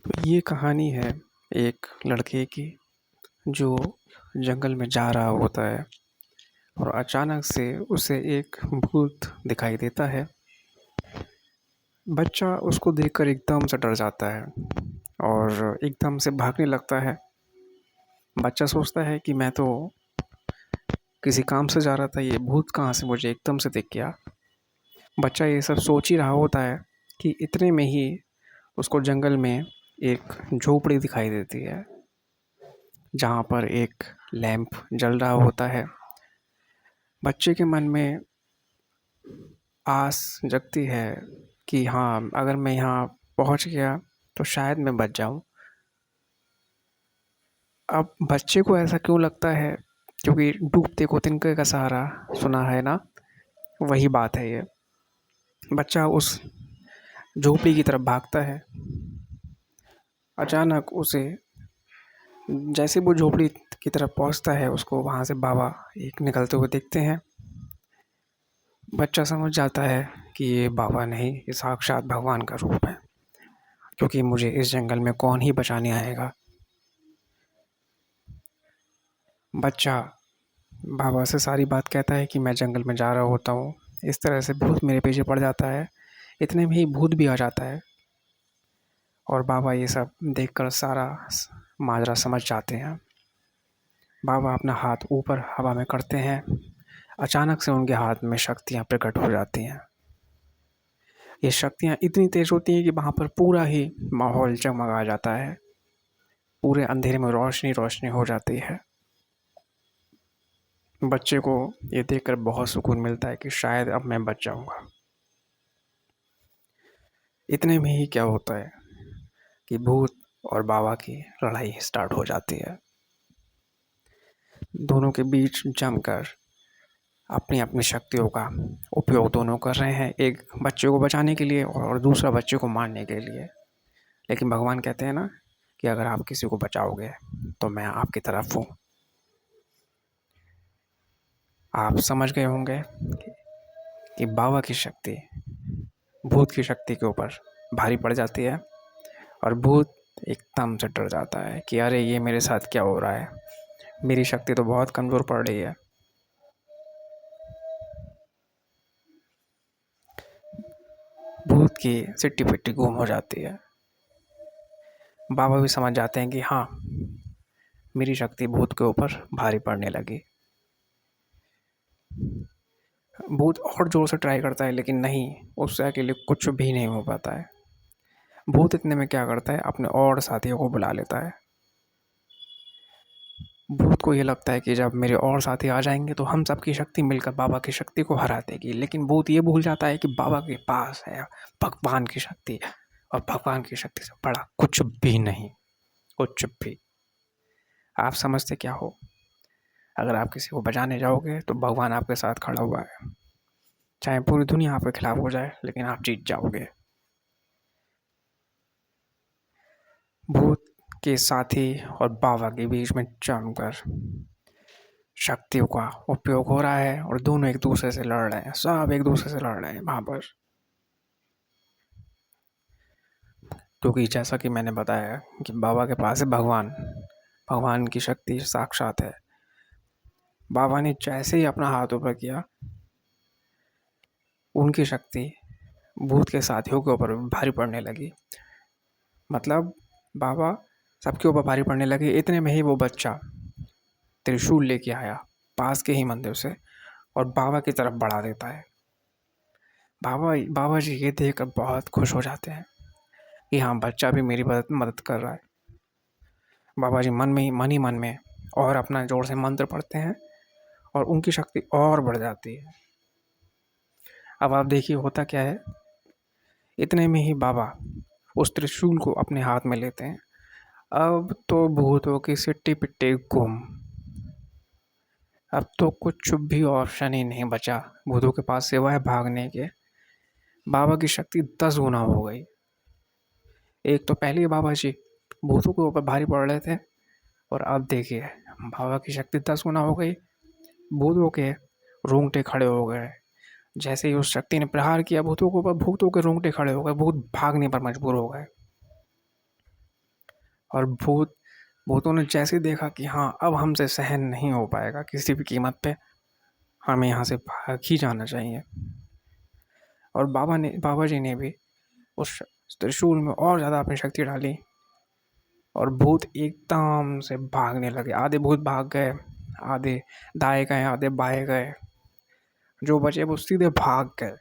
तो ये कहानी है एक लड़के की जो जंगल में जा रहा होता है और अचानक से उसे एक भूत दिखाई देता है। बच्चा उसको देखकर एकदम से डर जाता है और एकदम से भागने लगता है। बच्चा सोचता है कि मैं तो किसी काम से जा रहा था, ये भूत कहाँ से मुझे एकदम से दिख गया। बच्चा ये सब सोच ही रहा होता है कि इतने में ही उसको जंगल में एक झोपड़ी दिखाई देती है जहाँ पर एक लैंप जल रहा होता है। बच्चे के मन में आस जगती है कि हाँ, अगर मैं यहाँ पहुँच गया तो शायद मैं बच जाऊँ। अब बच्चे को ऐसा क्यों लगता है? क्योंकि डूबते को तिनके का सहारा, सुना है ना? वही बात है ये। बच्चा उस झोपड़ी की तरफ भागता है। अचानक उसे, जैसे वो झोपड़ी की तरफ पहुंचता है, उसको वहां से बाबा एक निकलते हुए देखते हैं। बच्चा समझ जाता है कि ये बाबा नहीं, ये साक्षात भगवान का रूप है, क्योंकि मुझे इस जंगल में कौन ही बचाने आएगा। बच्चा बाबा से सारी बात कहता है कि मैं जंगल में जा रहा होता हूँ, इस तरह से भूत मेरे पीछे पड़ जाता है। इतने में ही भूत भी आ जाता है और बाबा ये सब देखकर सारा माजरा समझ जाते हैं। बाबा अपना हाथ ऊपर हवा में करते हैं। अचानक से उनके हाथ में शक्तियाँ प्रकट हो जाती हैं। ये शक्तियाँ इतनी तेज होती हैं कि वहाँ पर पूरा ही माहौल जगमगा जाता है। पूरे अंधेरे में रोशनी रोशनी हो जाती है। बच्चे को ये देखकर बहुत सुकून मिलता है कि शायद अब मैं बच जाऊंगा। इतने में ही क्या होता है कि भूत और बाबा की लड़ाई स्टार्ट हो जाती है। दोनों के बीच जमकर अपनी अपनी शक्तियों का उपयोग दोनों कर रहे हैं, एक बच्चे को बचाने के लिए और दूसरा बच्चे को मारने के लिए। लेकिन भगवान कहते हैं ना कि अगर आप किसी को बचाओगे तो मैं आपकी तरफ हूँ। आप समझ गए होंगे कि बाबा की शक्ति भूत की शक्ति के ऊपर भारी पड़ जाती है और भूत एकदम से डर जाता है कि अरे ये मेरे साथ क्या हो रहा है, मेरी शक्ति तो बहुत कमज़ोर पड़ रही है। भूत की सिट्टी पिट्टी गुम हो जाती है। बाबा भी समझ जाते हैं कि हाँ, मेरी शक्ति भूत के ऊपर भारी पड़ने लगी। भूत और ज़ोर से ट्राई करता है लेकिन नहीं, उससे अकेले कुछ भी नहीं हो पाता है। भूत इतने में क्या करता है, अपने और साथियों को बुला लेता है। भूत को ये लगता है कि जब मेरे और साथी आ जाएंगे तो हम सबकी शक्ति मिलकर बाबा की शक्ति को हरा देगी। लेकिन भूत ये भूल जाता है कि बाबा के पास है भगवान की शक्ति, और भगवान की शक्ति से बड़ा कुछ भी नहीं, कुछ भी। आप समझते क्या हो? अगर आप किसी को बचाने जाओगे तो भगवान आपके साथ खड़ा हुआ है, चाहे पूरी दुनिया आपके खिलाफ हो जाए लेकिन आप जीत जाओगे। भूत के साथी और बाबा के बीच में जमकर शक्तियों का उपयोग हो रहा है और दोनों एक दूसरे से लड़ रहे हैं, सब एक दूसरे से लड़ रहे हैं वहां पर। क्योंकि जैसा कि मैंने बताया कि बाबा के पास है भगवान, भगवान की शक्ति साक्षात है। बाबा ने जैसे ही अपना हाथ ऊपर किया, उनकी शक्ति भूत के साथियों के ऊपर भारी पड़ने लगी। मतलब बाबा सबके ऊपर भारी पड़ने लगे। इतने में ही वो बच्चा त्रिशूल लेके आया पास के ही मंदिर से और बाबा की तरफ बढ़ा देता है। बाबा जी ये देखकर बहुत खुश हो जाते हैं कि हाँ, बच्चा भी मेरी मदद कर रहा है। बाबा जी मन ही मन में और अपना जोर से मंत्र पढ़ते हैं और उनकी शक्ति और बढ़ जाती है। अब आप देखिए होता क्या है। इतने में ही बाबा उस त्रिशूल को अपने हाथ में लेते हैं। अब तो भूतों की सिट्टी पिट्टी गुम। अब तो कुछ भी ऑप्शन ही नहीं बचा भूतों के पास सिवाय भागने के। बाबा की शक्ति 10 गुना हो गई। एक तो पहले ही बाबा जी भूतों के ऊपर भारी पड़ रहे थे और अब देखिए बाबा की शक्ति 10 गुना हो गई। भूतों के रोंगटे खड़े हो गए। जैसे ही उस शक्ति ने प्रहार किया भूतों के ऊपर, भूतों के रोंगटे खड़े हो गए, भूत भागने पर मजबूर हो गए। और भूतों ने जैसे देखा कि हाँ अब हमसे सहन नहीं हो पाएगा किसी भी कीमत पे, हमें यहाँ से भाग ही जाना चाहिए। और बाबा जी ने भी उस त्रिशूल में और ज़्यादा अपनी शक्ति डाली और भूत एकदम से भागने लगे। आधे भूत भाग गए, आधे दाएं गए, आधे बाएं गए, जो बचे वो सीधे भाग गए।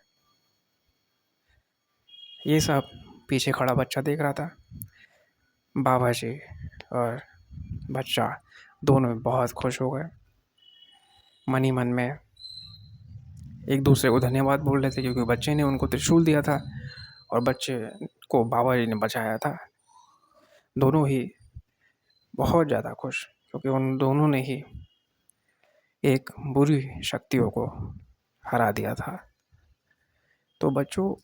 ये सब पीछे खड़ा बच्चा देख रहा था। बाबा जी और बच्चा दोनों बहुत खुश हो गए, मन ही मन में एक दूसरे को धन्यवाद बोल रहे थे, क्योंकि बच्चे ने उनको त्रिशूल दिया था और बच्चे को बाबा जी ने बचाया था। दोनों ही बहुत ज़्यादा खुश, क्योंकि उन दोनों ने ही एक बुरी शक्तियों को हरा दिया था। तो बच्चों,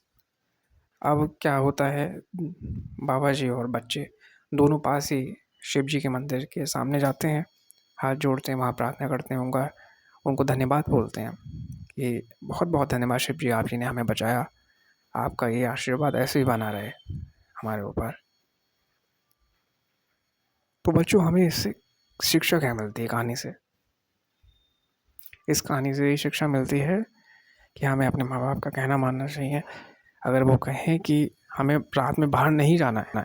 अब क्या होता है, बाबा जी और बच्चे दोनों पास ही शिव जी के मंदिर के सामने जाते हैं, हाथ जोड़ते हैं, वहाँ प्रार्थना करते हैं, उनको धन्यवाद बोलते हैं कि बहुत बहुत धन्यवाद शिव जी, आप जी ने हमें बचाया, आपका ये आशीर्वाद ऐसे ही बना रहे हमारे ऊपर। तो बच्चों, हमें इससे शिक्षा क्या मिलती है कहानी से? इस कहानी से ये शिक्षा मिलती है कि हमें अपने माँ बाप का कहना मानना चाहिए। अगर वो कहें कि हमें रात में बाहर नहीं जाना है